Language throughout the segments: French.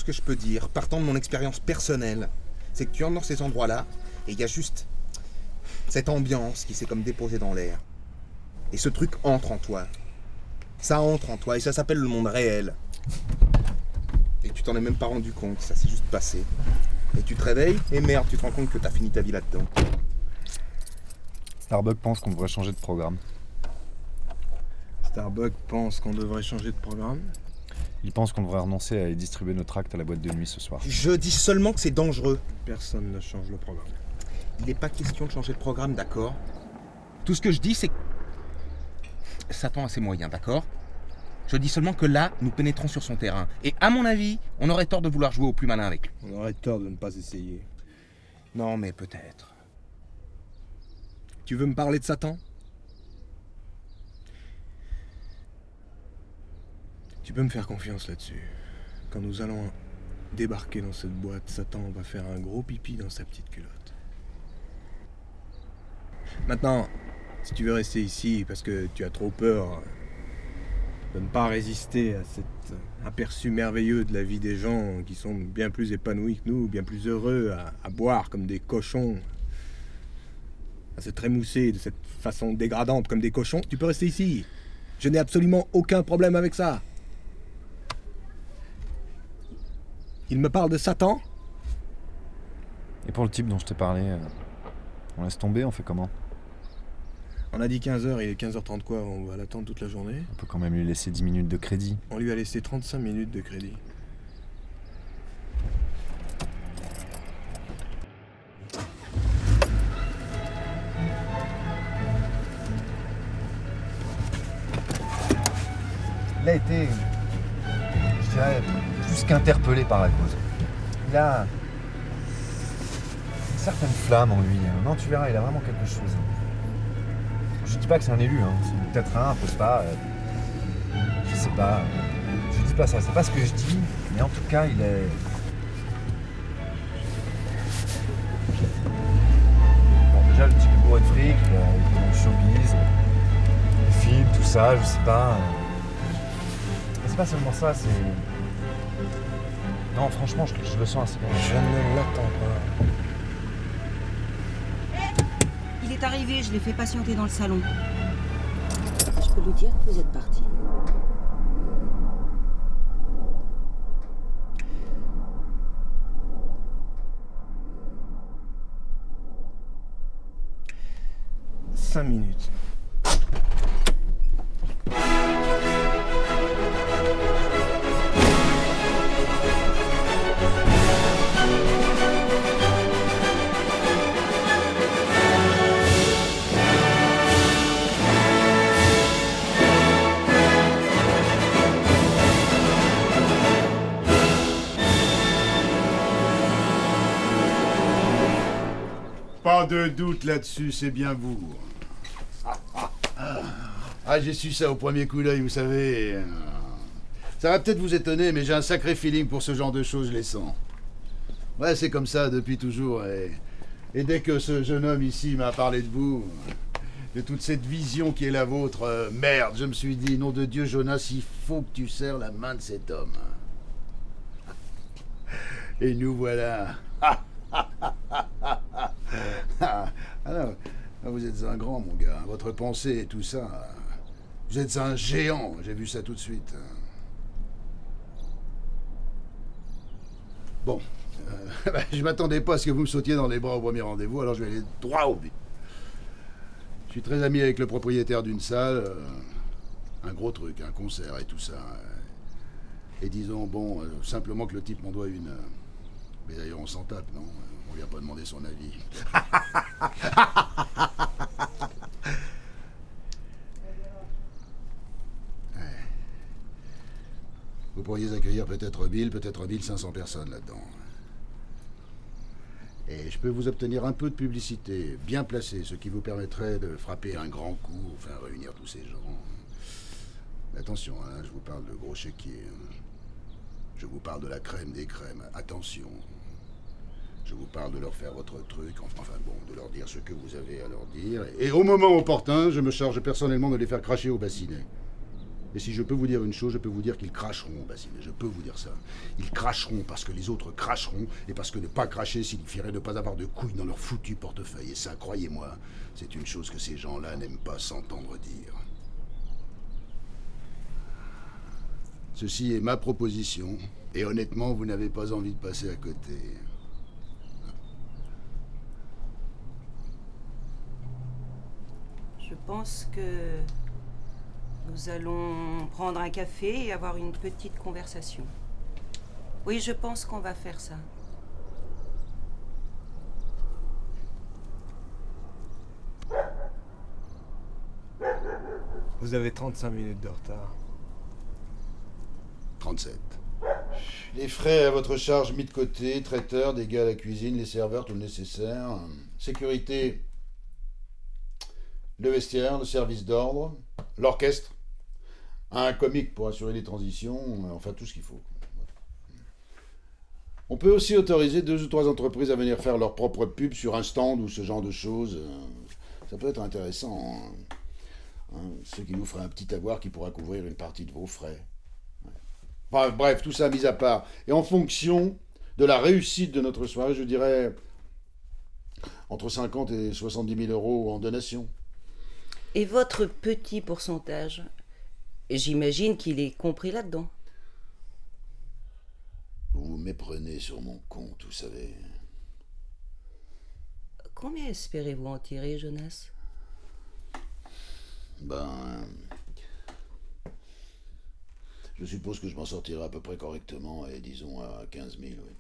que je peux dire, partant de mon expérience personnelle, c'est que tu entres dans ces endroits-là, et il y a juste cette ambiance qui s'est comme déposée dans l'air. Et ce truc entre en toi. Ça entre en toi, et ça s'appelle le monde réel. Et tu t'en es même pas rendu compte, ça s'est juste passé. Et tu te réveilles, et merde, tu te rends compte que t'as fini ta vie là-dedans. Starbuck pense qu'on devrait changer de programme. Starbuck pense qu'on devrait changer de programme. Il pense qu'on devrait renoncer à aller distribuer nos tracts à la boîte de nuit ce soir. Je dis seulement que c'est dangereux. Personne ne change le programme. Il n'est pas question de changer de programme, d'accord? Tout ce que je dis, c'est que Satan a ses moyens, d'accord? Je dis seulement que là, nous pénétrons sur son terrain. Et à mon avis, on aurait tort de vouloir jouer au plus malin avec lui. On aurait tort de ne pas essayer. Non, mais peut-être. Tu veux me parler de Satan? Tu peux me faire confiance là-dessus. Quand nous allons débarquer dans cette boîte, Satan va faire un gros pipi dans sa petite culotte. Maintenant, si tu veux rester ici parce que tu as trop peur de ne pas résister à cet aperçu merveilleux de la vie des gens qui sont bien plus épanouis que nous, bien plus heureux à boire comme des cochons, à se trémousser de cette façon dégradante comme des cochons, tu peux rester ici. Je n'ai absolument aucun problème avec ça. Il me parle de Satan? Et pour le type dont je t'ai parlé, on laisse tomber, on fait comment? On a dit 15h, il est 15h30 quoi, on va l'attendre toute la journée. On peut quand même lui laisser 10 minutes de crédit. On lui a laissé 35 minutes de crédit. Il a été, je dirais, plus qu'interpellé par la cause. Il a une certaine flamme en lui. Non, tu verras, il a vraiment quelque chose. Je dis pas que c'est un élu, hein. C'est peut-être un peu pas. Je sais pas. Je dis pas ça, c'est pas ce que je dis, mais en tout cas, il est. Bon, déjà, le type est bourré de fric, il est dans le showbiz, les films, tout ça, je sais pas. Mais c'est pas seulement ça, c'est. Non, franchement, je le sens assez bien. Je ne l'attends pas. Il est arrivé, je l'ai fait patienter dans le salon. Je peux lui dire que vous êtes parti. Cinq minutes. Pas de doute là-dessus, c'est bien vous. Ah, j'ai su ça au premier coup d'œil, vous savez. Ça va peut-être vous étonner, mais j'ai un sacré feeling pour ce genre de choses, je les sens. Ouais, c'est comme ça depuis toujours. Et dès que ce jeune homme ici m'a parlé de vous, de toute cette vision qui est la vôtre, merde, je me suis dit, nom de Dieu, Jonas, il faut que tu serres la main de cet homme. Et nous voilà. Alors, vous êtes un grand, mon gars. Votre pensée et tout ça. Vous êtes un géant. J'ai vu ça tout de suite. Bon. Je m'attendais pas à ce que vous me sautiez dans les bras au premier rendez-vous, alors je vais aller droit au but. Je suis très ami avec le propriétaire d'une salle. Un gros truc, un concert et tout ça. Et disons, bon, simplement que le type m'en doit une. Mais d'ailleurs, on s'en tape, non? On lui a pas demandé son avis. Vous pourriez accueillir peut-être 1500 personnes là-dedans. Et je peux vous obtenir un peu de publicité, bien placée, ce qui vous permettrait de frapper un grand coup, enfin réunir tous ces gens. Mais attention, hein, je vous parle de gros chéquiers. Je vous parle de la crème des crèmes. Attention. Je vous parle de leur faire votre truc, enfin bon, de leur dire ce que vous avez à leur dire. Et au moment opportun, je me charge personnellement de les faire cracher au bassinet. Et si je peux vous dire une chose, je peux vous dire qu'ils cracheront, Basile, je peux vous dire ça. Ils cracheront parce que les autres cracheront, et parce que ne pas cracher signifierait ne pas avoir de couilles dans leur foutu portefeuille. Et ça, croyez-moi, c'est une chose que ces gens-là n'aiment pas s'entendre dire. Ceci est ma proposition, et honnêtement, vous n'avez pas envie de passer à côté. Je pense que nous allons prendre un café et avoir une petite conversation. Oui, je pense qu'on va faire ça. Vous avez 35 minutes de retard. 37. Les frais à votre charge mis de côté, traiteur, dégâts à la cuisine, les serveurs, tout le nécessaire. Sécurité, le vestiaire, le service d'ordre, l'orchestre, un comique pour assurer les transitions, enfin tout ce qu'il faut. On peut aussi autoriser 2 ou 3 entreprises à venir faire leur propre pub sur un stand ou ce genre de choses. Ça peut être intéressant. Ce qui nous fera un petit avoir qui pourra couvrir une partie de vos frais. Enfin, bref, tout ça mis à part. Et en fonction de la réussite de notre soirée, je dirais entre 50 et 70 000 euros en donation. Et votre petit pourcentage, j'imagine qu'il est compris là-dedans. Vous vous méprenez sur mon compte, vous savez. Combien espérez-vous en tirer, Jonas? Je suppose que je m'en sortirai à peu près correctement, et disons à 15 000, oui.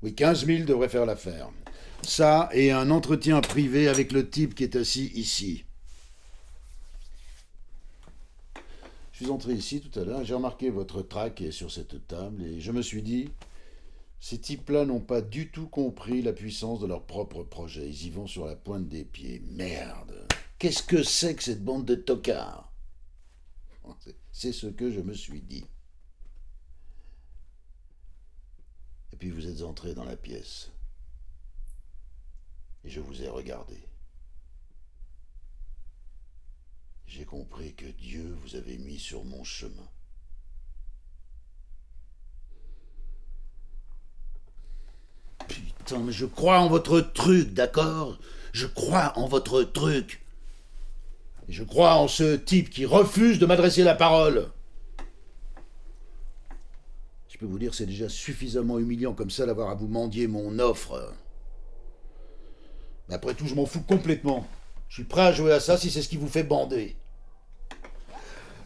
Oui, 15 000 devrait faire l'affaire. Ça, et un entretien privé avec le type qui est assis ici. Je suis entré ici tout à l'heure, j'ai remarqué votre trac sur cette table, et je me suis dit, ces types-là n'ont pas du tout compris la puissance de leur propre projet. Ils y vont sur la pointe des pieds. Merde! Qu'est-ce que c'est que cette bande de tocards? C'est ce que je me suis dit. Et puis vous êtes entré dans la pièce. Et je vous ai regardé. J'ai compris que Dieu vous avait mis sur mon chemin. Putain, mais je crois en votre truc, d'accord? Je crois en votre truc. Et je crois en ce type qui refuse de m'adresser la parole. Je peux vous dire, c'est déjà suffisamment humiliant comme ça d'avoir à vous mendier mon offre. Mais après tout, je m'en fous complètement. Je suis prêt à jouer à ça si c'est ce qui vous fait bander.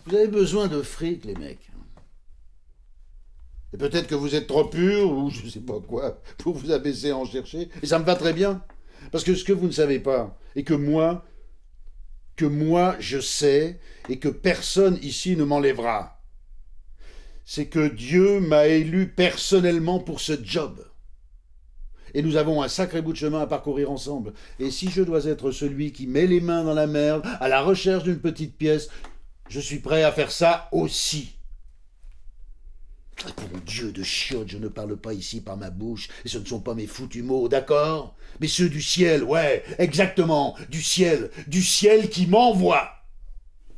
Vous avez besoin de fric, les mecs. Et peut-être que vous êtes trop purs, ou je sais pas quoi, pour vous abaisser à en chercher. Et ça me va très bien. Parce que ce que vous ne savez pas, et que moi je sais, et que personne ici ne m'enlèvera, c'est que Dieu m'a élu personnellement pour ce job. Et nous avons un sacré bout de chemin à parcourir ensemble. Et si je dois être celui qui met les mains dans la merde, à la recherche d'une petite pièce, je suis prêt à faire ça aussi. Bon Dieu de chiotte, je ne parle pas ici par ma bouche, et ce ne sont pas mes foutus mots, d'accord? Mais ceux du ciel, ouais, exactement, du ciel qui m'envoie.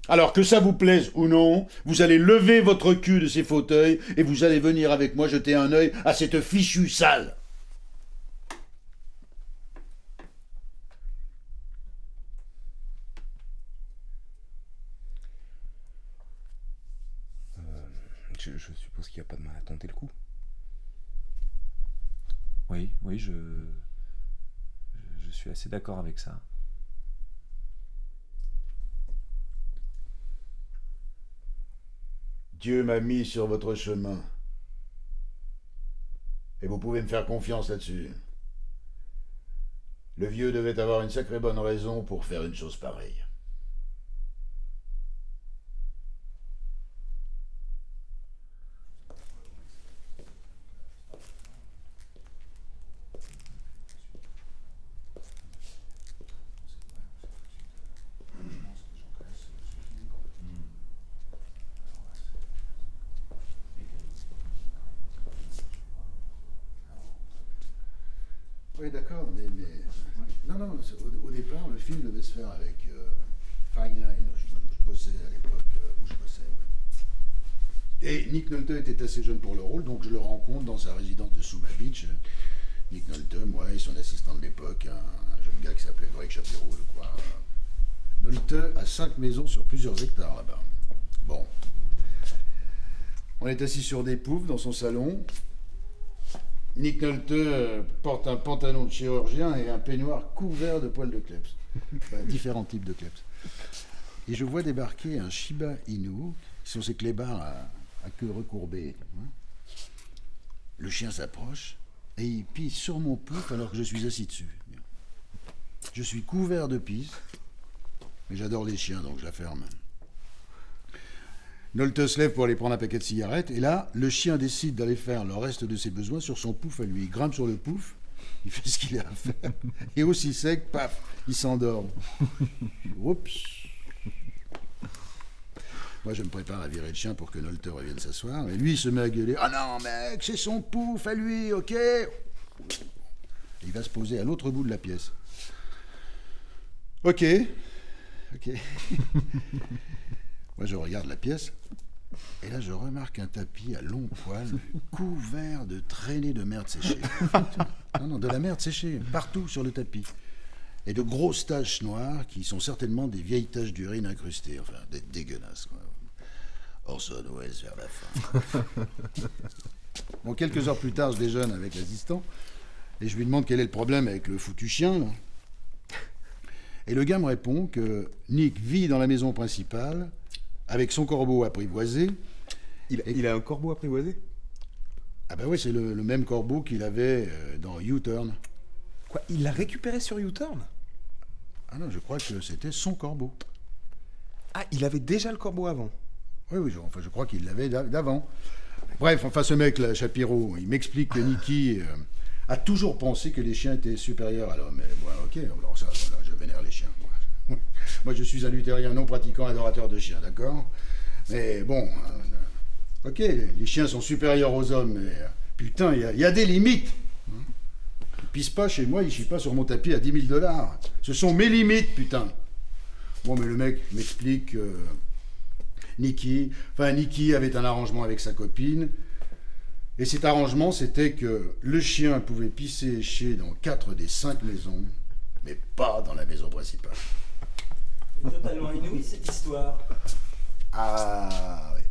Alors que ça vous plaise ou non, vous allez lever votre cul de ces fauteuils, et vous allez venir avec moi jeter un œil à cette fichue salle. Je suppose qu'il n'y a pas de mal à tenter le coup. Oui, je suis assez d'accord avec ça. Dieu m'a mis sur votre chemin. Et vous pouvez me faire confiance là-dessus. Le vieux devait avoir une sacrée bonne raison pour faire une chose pareille. Oui, d'accord, mais... Non, au départ, le film devait se faire avec Fine Line. Je bossais à l'époque où je bossais. Ouais. Et Nick Nolte était assez jeune pour le rôle, donc je le rencontre dans sa résidence de Suma Beach. Nick Nolte, moi et son assistant de l'époque, un jeune gars qui s'appelait Greg Shapiro, je crois. Nolte a 5 maisons sur plusieurs hectares là-bas. Bon. On est assis sur des poufs dans son salon. Nick Nolte porte un pantalon de chirurgien et un peignoir couvert de poils de kleps. Enfin, différents types de kleps. Et je vois débarquer un Shiba Inu, qui sont ces clébards à queue recourbée. Le chien s'approche et il pisse sur mon pouf alors que je suis assis dessus. Je suis couvert de pisse, mais j'adore les chiens donc je la ferme. Nolte se lève pour aller prendre un paquet de cigarettes et là, le chien décide d'aller faire le reste de ses besoins sur son pouf à lui. Il grimpe sur le pouf, il fait ce qu'il a à faire et aussi sec, paf, il s'endort. Oups. Moi, je me prépare à virer le chien pour que Nolte revienne s'asseoir. Et lui, il se met à gueuler. « Ah non, mec, c'est son pouf à lui, ok ?» Il va se poser à l'autre bout de la pièce. Ok. Moi, je regarde la pièce. Et là, je remarque un tapis à longs poils, couvert de traînées de merde séchée. Non, de la merde séchée, partout sur le tapis. Et de grosses taches noires qui sont certainement des vieilles taches d'urine incrustées. Enfin, dégueulasses, quoi. Orson Welles vers la fin. Bon, quelques heures plus tard, je déjeune avec l'assistant et je lui demande quel est le problème avec le foutu chien, là. Et le gars me répond que Nick vit dans la maison principale avec son corbeau apprivoisé. Il a un corbeau apprivoisé? Ah bah oui, c'est le même corbeau qu'il avait dans U-Turn. Quoi, il l'a récupéré sur U-Turn? Ah non, je crois que c'était son corbeau. Ah, il avait déjà le corbeau avant? Oui, je crois qu'il l'avait d'avant. Bref, enfin, ce mec-là, Shapiro, il m'explique que Nicky a toujours pensé que les chiens étaient supérieurs à l'homme. Mais bon, ok, alors ça, voilà, je vénère les chiens. Moi, je suis un luthérien non pratiquant adorateur de chiens, d'accord? Mais bon, ok, les chiens sont supérieurs aux hommes, mais putain, il y a des limites. Il pisse pas chez moi, il chie pas sur mon tapis à 10 000 $. Ce sont mes limites, putain. Bon, mais le mec m'explique Nicky avait un arrangement avec sa copine. Et cet arrangement, c'était que le chien pouvait pisser et chier dans 4 des 5 maisons, mais pas dans la maison principale. C'est totalement inouï, cette histoire. Ah, oui.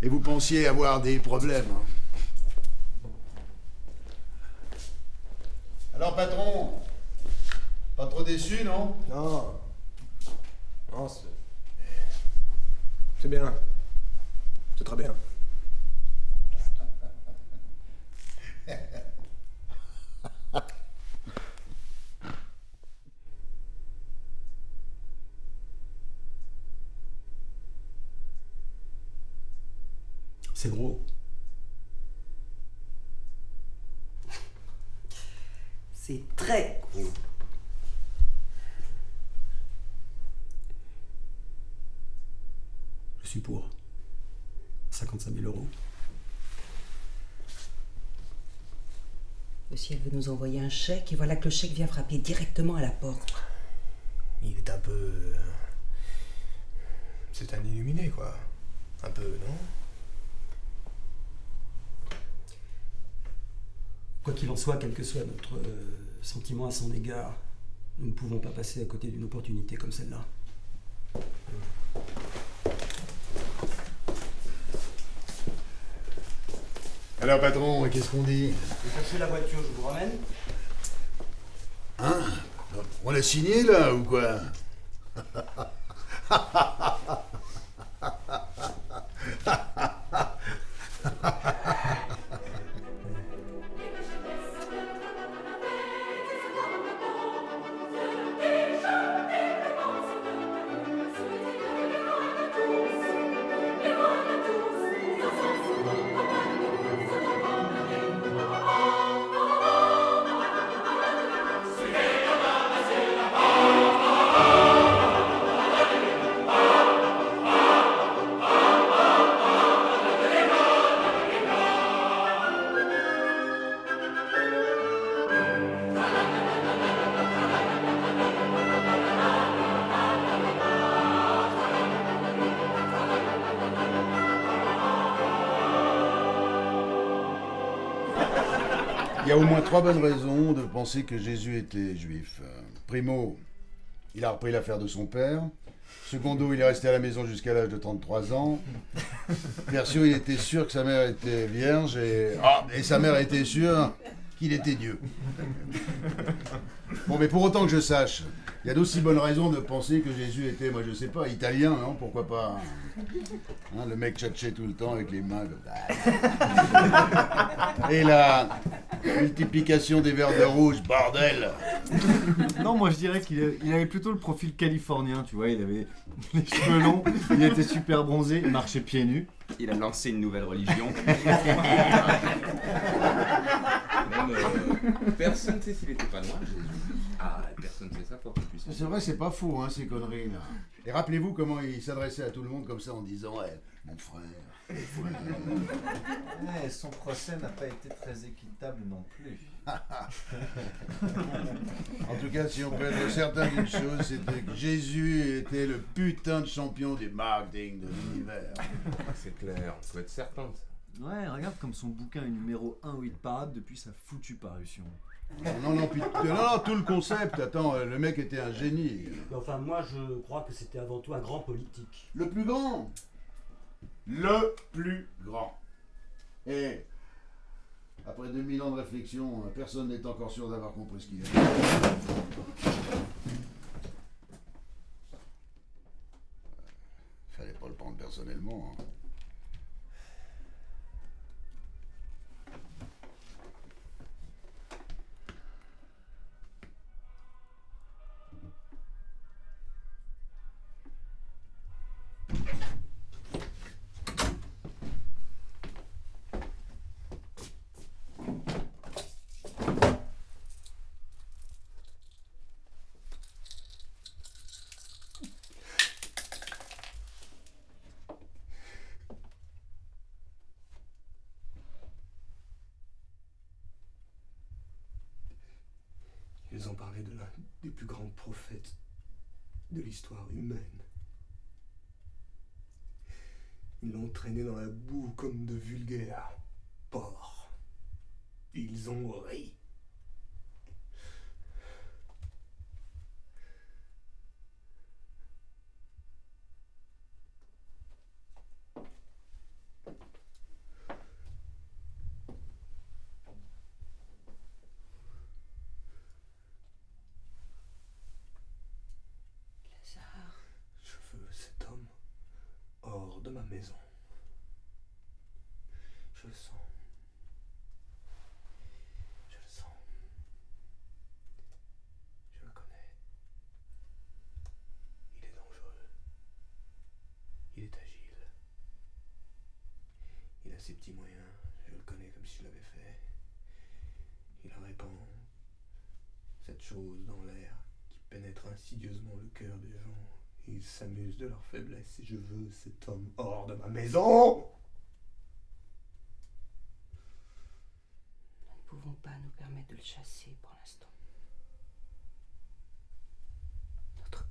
Et vous pensiez avoir des problèmes, hein? Alors, patron, pas trop déçu, non? Non. Non, c'est bien. C'est très bien. C'est gros. C'est très gros. Je suis pour 55 000 €. Le ciel veut nous envoyer un chèque et voilà que le chèque vient frapper directement à la porte. Il est un peu... C'est un illuminé, quoi. Un peu, non? Quoi qu'il en soit, quel que soit notre sentiment à son égard, nous ne pouvons pas passer à côté d'une opportunité comme celle-là. Alors, patron, qu'est-ce qu'on dit? Vous cherchez la voiture, je vous ramène. Hein? On a signé, là, ou quoi? Il y a au moins 3 bonnes raisons de penser que Jésus était juif. Primo, il a repris l'affaire de son père. Secondo, il est resté à la maison jusqu'à l'âge de 33 ans. Tertio, il était sûr que sa mère était vierge et sa mère était sûre qu'il était Dieu. Bon, mais pour autant que je sache, il y a d'aussi bonnes raisons de penser que Jésus était, moi je sais pas, italien, non? Pourquoi pas? Hein, le mec tchatchait tout le temps avec les mains comme ça. Et la multiplication des verres de rouge, bordel! Non, moi je dirais qu'il avait plutôt le profil californien, tu vois, il avait les cheveux longs, il était super bronzé, il marchait pieds nus. Il a lancé une nouvelle religion. Non, mais, personne ne sait s'il était pas noir, Jésus. Ah, personne ne sait ça pour que puisse. C'est vrai, c'est pas faux, hein, ces conneries là. Et rappelez-vous comment il s'adressait à tout le monde comme ça en disant mon frère, mon frère. Ouais, son procès n'a pas été très équitable non plus. En tout cas, si on peut être certain d'une chose, c'était que Jésus était le putain de champion du marketing de l'univers. C'est clair, on peut être certain de ça. Ouais, regarde comme son bouquin est numéro 1 hit parade depuis sa foutue parution. Non, tout le concept, attends, le mec était un génie. Mais enfin, moi, je crois que c'était avant tout un grand politique. Le plus grand. Le plus grand. Et après 2000 ans de réflexion, personne n'est encore sûr d'avoir compris ce qu'il a. Fallait pas le prendre personnellement. Hein. Ils ont parlé de l'un des plus grands prophètes de l'histoire humaine. Ils l'ont traîné dans la boue comme de vulgaires porcs. Ils ont ri. Je veux cet homme hors de ma maison. Je le sens. Je le sens. Je le connais. Il est dangereux. Il est agile. Il a ses petits moyens. Je le connais comme si je l'avais fait. Il répand cette chose dans l'air qui pénètre insidieusement le cœur des gens. Il s'amuse de leur faiblesse et je veux cet homme hors de ma maison. Nous ne pouvons pas nous permettre de le chasser pour l'instant. Notre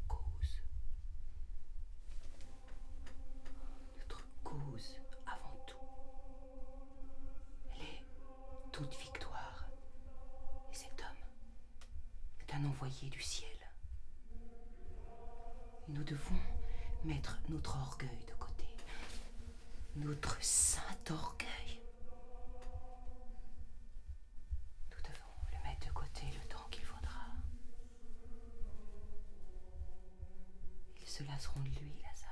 cause avant tout, elle est toute victoire. Et cet homme est un envoyé du ciel. Et nous devons mettre notre orgueil de côté. Notre saint orgueil. Nous devons le mettre de côté le temps qu'il faudra. Ils se lasseront de lui, Lazare.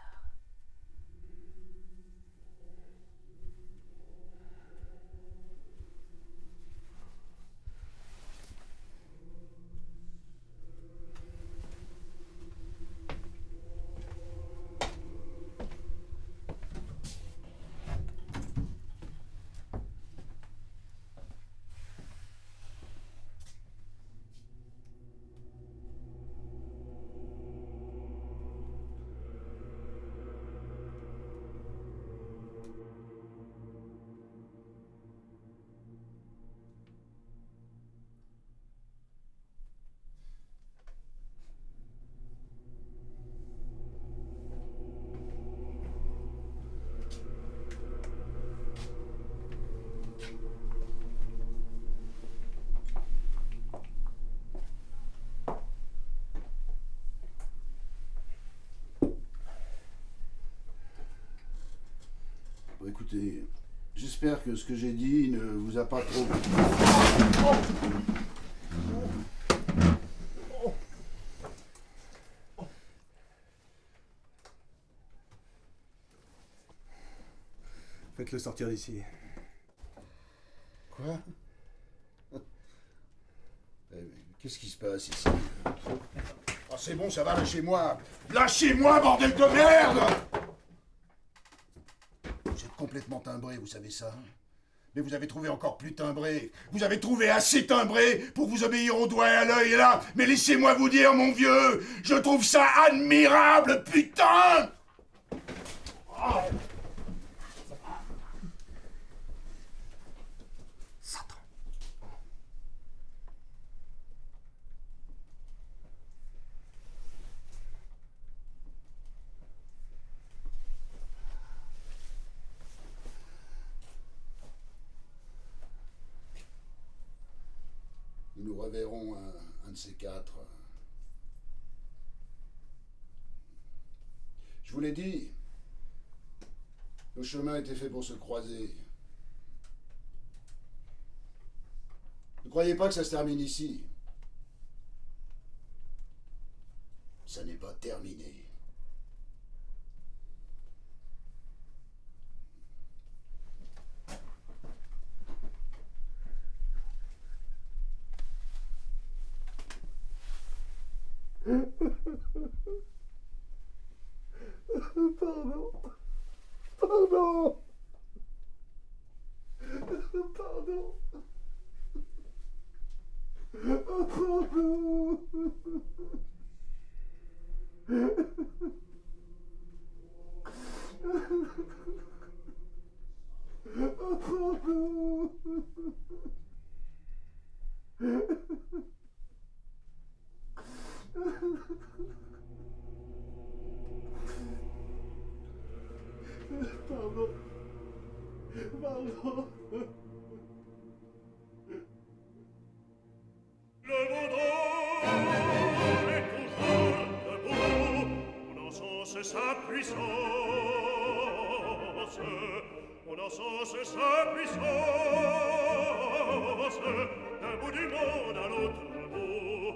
Bon, écoutez, j'espère que ce que j'ai dit ne vous a pas trop... Faites-le sortir d'ici. Quoi? Qu'est-ce qui se passe ici? Ah, c'est bon, ça va, lâchez-moi! Lâchez-moi, bordel de merde! Vous êtes complètement timbré, vous savez ça? Mais vous avez trouvé encore plus timbré. Vous avez trouvé assez timbré pour vous obéir au doigt et à l'œil, et là. Mais laissez-moi vous dire, mon vieux, je trouve ça admirable, putain! Oh. Nous nous reverrons un de ces quatre. Je vous l'ai dit, nos chemins étaient faits pour se croiser. Ne croyez pas que ça se termine ici. Ça n'est pas terminé. Pardon. Pardon. Pardon. Pardon. Pardon. Pardon. Le vaudor est toujours debout, on encense sa puissance, on encense sa puissance, d'un bout du monde à l'autre bout.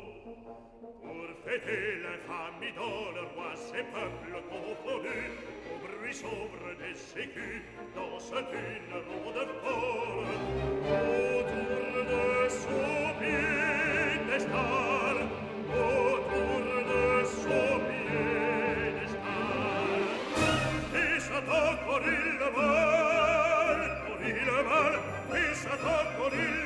Pour fêter l'infamie dans le roi, ces peuples confondus, au bruit sombre des sécus, dansent une ronde folle, autour de son piédestal, autour de son piédestal. Et Satan, quand il le mal, et Satan, quand il